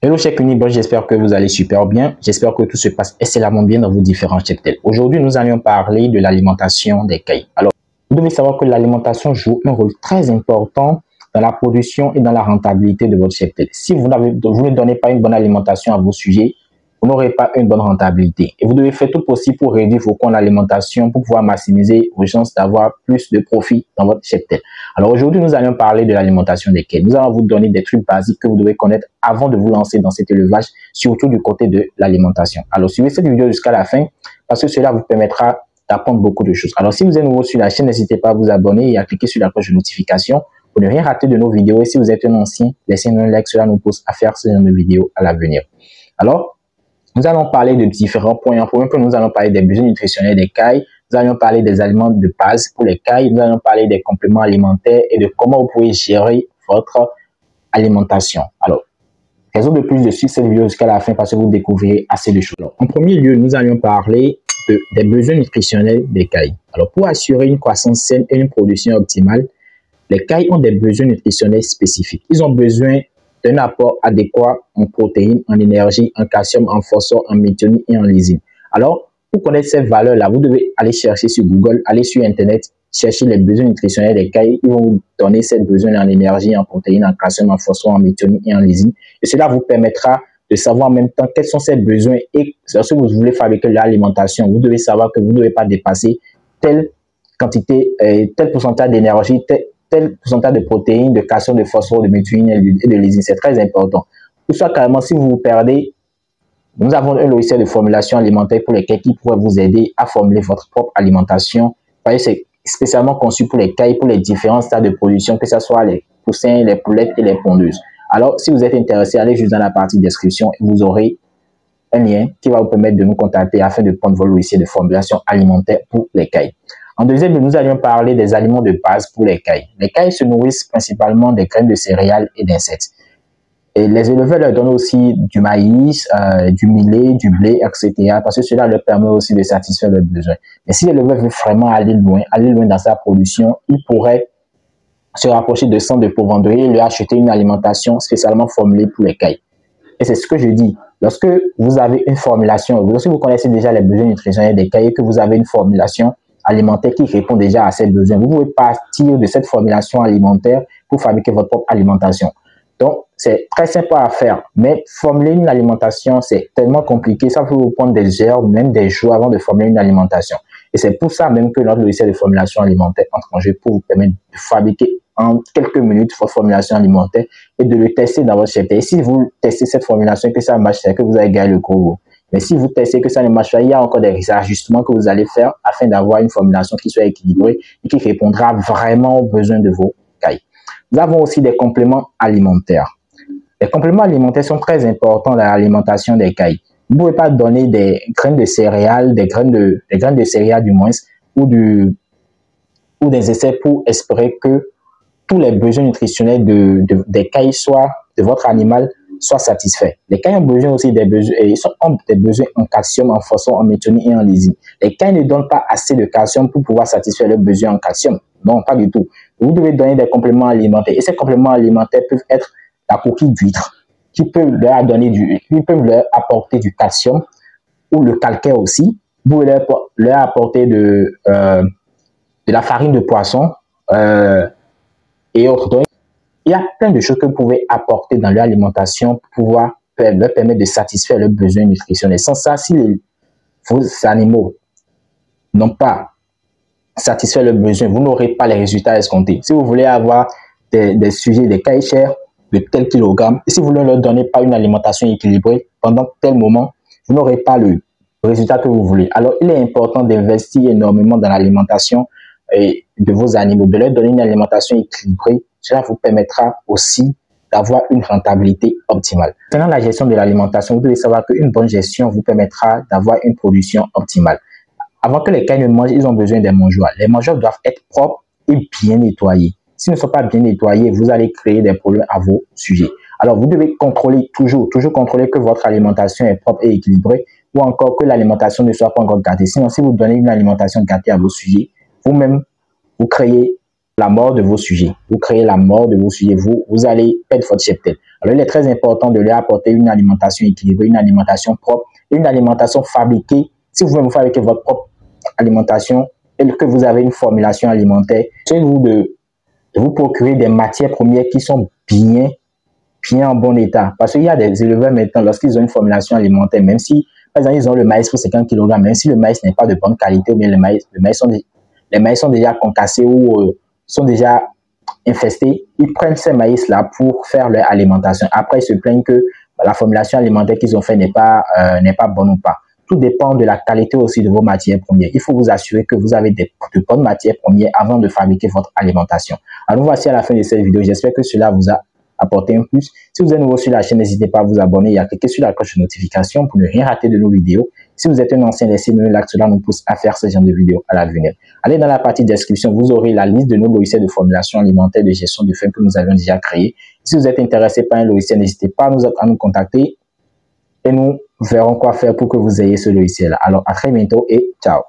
Hello chers Unibot, j'espère que vous allez super bien. J'espère que tout se passe excellemment bien dans vos différents cheptels. Aujourd'hui, nous allons parler de l'alimentation des cailles. Alors, vous devez savoir que l'alimentation joue un rôle très important dans la production et dans la rentabilité de votre cheptel. Si vous ne donnez pas une bonne alimentation à vos sujets, vous n'aurez pas une bonne rentabilité. Et vous devez faire tout possible pour réduire vos coûts en alimentation pour pouvoir maximiser vos chances d'avoir plus de profit dans votre cheptel. Alors aujourd'hui, nous allons parler de l'alimentation des cailles. Nous allons vous donner des trucs basiques que vous devez connaître avant de vous lancer dans cet élevage, surtout du côté de l'alimentation. Alors suivez cette vidéo jusqu'à la fin parce que cela vous permettra d'apprendre beaucoup de choses. Alors si vous êtes nouveau sur la chaîne, n'hésitez pas à vous abonner et à cliquer sur la cloche de notification pour ne rien rater de nos vidéos. Et si vous êtes un ancien, laissez-nous un like, cela nous pousse à faire ce genre de vidéos à l'avenir. Alors, nous allons parler de différents points. En premier point, nous allons parler des besoins nutritionnels des cailles. Nous allons parler des aliments de base pour les cailles. Nous allons parler des compléments alimentaires et de comment vous pouvez gérer votre alimentation. Alors, raison de plus de suivre cette vidéo jusqu'à la fin parce que vous découvrirez assez de choses. Alors, en premier lieu, nous allons parler des besoins nutritionnels des cailles. Alors, pour assurer une croissance saine et une production optimale, les cailles ont des besoins nutritionnels spécifiques. Ils ont besoin d'un apport adéquat en protéines, en énergie, en calcium, en phosphore, en méthionine et en lysine. Alors, pour connaître ces valeurs-là, vous devez aller chercher sur Google, aller sur Internet, chercher les besoins nutritionnels des cailles. Ils vont vous donner ces besoins en énergie, en protéines, en calcium, en phosphore, en méthionine et en lysine. Et cela vous permettra de savoir en même temps quels sont ces besoins. Et lorsque vous voulez fabriquer l'alimentation, vous devez savoir que vous ne devez pas dépasser telle quantité, tel pourcentage d'énergie, tel pourcentage de protéines, de calcium, de phosphore, de méthionine et de lysine. C'est très important. Ou soit carrément, si vous vous perdez, nous avons un logiciel de formulation alimentaire pour les cailles qui pourrait vous aider à formuler votre propre alimentation. C'est spécialement conçu pour les cailles, pour les différents stades de production, que ce soit les poussins, les poulettes et les pondeuses. Alors, si vous êtes intéressé, allez juste dans la partie description et vous aurez un lien qui va vous permettre de nous contacter afin de prendre votre logiciel de formulation alimentaire pour les cailles. En deuxième, nous allions parler des aliments de base pour les cailles. Les cailles se nourrissent principalement des graines de céréales et d'insectes. Et les éleveurs leur donnent aussi du maïs, du millet, du blé, etc. parce que cela leur permet aussi de satisfaire leurs besoins. Mais si l'éleveur veut vraiment aller loin dans sa production, il pourrait se rapprocher de centres de pourvenderie et lui acheter une alimentation spécialement formulée pour les cailles. Et c'est ce que je dis. Lorsque vous avez une formulation, lorsque vous connaissez déjà les besoins nutritionnels des cailles et que vous avez une formulation alimentaire qui répond déjà à ces besoins, vous pouvez partir de cette formulation alimentaire pour fabriquer votre propre alimentation. Donc, c'est très simple à faire, mais formuler une alimentation, c'est tellement compliqué, ça peut vous prendre des heures, même des jours avant de formuler une alimentation. Et c'est pour ça même que notre logiciel de formulation alimentaire entre en jeu pour vous permettre de fabriquer en quelques minutes votre formulation alimentaire et de le tester dans votre cheptel. Et si vous testez cette formulation et que ça marche, c'est que vous avez gagné le gros. Mais si vous testez que ça ne marche pas, il y a encore des ajustements que vous allez faire afin d'avoir une formulation qui soit équilibrée et qui répondra vraiment aux besoins de vos cailles. Nous avons aussi des compléments alimentaires. Les compléments alimentaires sont très importants dans l'alimentation des cailles. Vous ne pouvez pas donner des graines de céréales, des graines de céréales du moins, ou des essais pour espérer que tous les besoins nutritionnels des cailles de votre animal soient satisfaits. Les cailles ont besoin aussi des besoins en calcium, en phosphore, en méthionine et en lysine. Les cailles ne donnent pas assez de calcium pour pouvoir satisfaire leurs besoins en calcium. Non, pas du tout. Vous devez donner des compléments alimentaires. Et ces compléments alimentaires peuvent être la coquille d'huître, qui peuvent leur apporter du calcium, ou le calcaire aussi. Vous pouvez leur apporter de la farine de poisson et autres. Donc, il y a plein de choses que vous pouvez apporter dans leur alimentation pour pouvoir leur permettre de satisfaire leurs besoins nutritionnels. Sans ça, si vos animaux n'ont pas satisfait leurs besoins, vous n'aurez pas les résultats escomptés. Si vous voulez avoir des sujets, des cailles chers de tel kilogramme, et si vous ne leur donnez pas une alimentation équilibrée pendant tel moment, vous n'aurez pas le résultat que vous voulez. Alors, il est important d'investir énormément dans l'alimentation de vos animaux, de leur donner une alimentation équilibrée. Cela vous permettra aussi d'avoir une rentabilité optimale. Concernant la gestion de l'alimentation, vous devez savoir qu'une bonne gestion vous permettra d'avoir une production optimale. Avant que les cailles ne mangent, ils ont besoin des mangeoires. Les mangeoires doivent être propres et bien nettoyés. S'ils ne sont pas bien nettoyés, vous allez créer des problèmes à vos sujets. Alors, vous devez contrôler toujours contrôler que votre alimentation est propre et équilibrée ou encore que l'alimentation ne soit pas encore gâtée. Sinon, si vous donnez une alimentation gâtée à vos sujets, vous-même, vous créez la mort de vos sujets. Vous créez la mort de vos sujets. Vous allez perdre votre cheptel. Alors, il est très important de leur apporter une alimentation équilibrée, une alimentation propre, une alimentation fabriquée. Si vous voulez vous fabriquer votre propre alimentation et que vous avez une formulation alimentaire, essayez-vous de vous procurer des matières premières qui sont bien en bon état. Parce qu'il y a des éleveurs maintenant, lorsqu'ils ont une formulation alimentaire, même si, par exemple, ils ont le maïs pour 50 kg, même si le maïs n'est pas de bonne qualité, ou bien les maïs sont déjà concassés ou sont déjà infestés, ils prennent ces maïs-là pour faire leur alimentation. Après, ils se plaignent que la formulation alimentaire qu'ils ont fait n'est pas bonne ou pas. Tout dépend de la qualité aussi de vos matières premières. Il faut vous assurer que vous avez de bonnes matières premières avant de fabriquer votre alimentation. Alors, nous voici à la fin de cette vidéo. J'espère que cela vous a apporté un plus. Si vous êtes nouveau sur la chaîne, n'hésitez pas à vous abonner et à cliquer sur la cloche de notification pour ne rien rater de nos vidéos. Si vous êtes un ancien, laissez-nous un like, cela nous pousse à faire ce genre de vidéos à l'avenir. Allez dans la partie description, vous aurez la liste de nos logiciels de formulation alimentaire de gestion de faim que nous avions déjà créé. Si vous êtes intéressé par un logiciel, n'hésitez pas à nous contacter et nous verrons quoi faire pour que vous ayez ce logiciel. Alors, à très bientôt et ciao.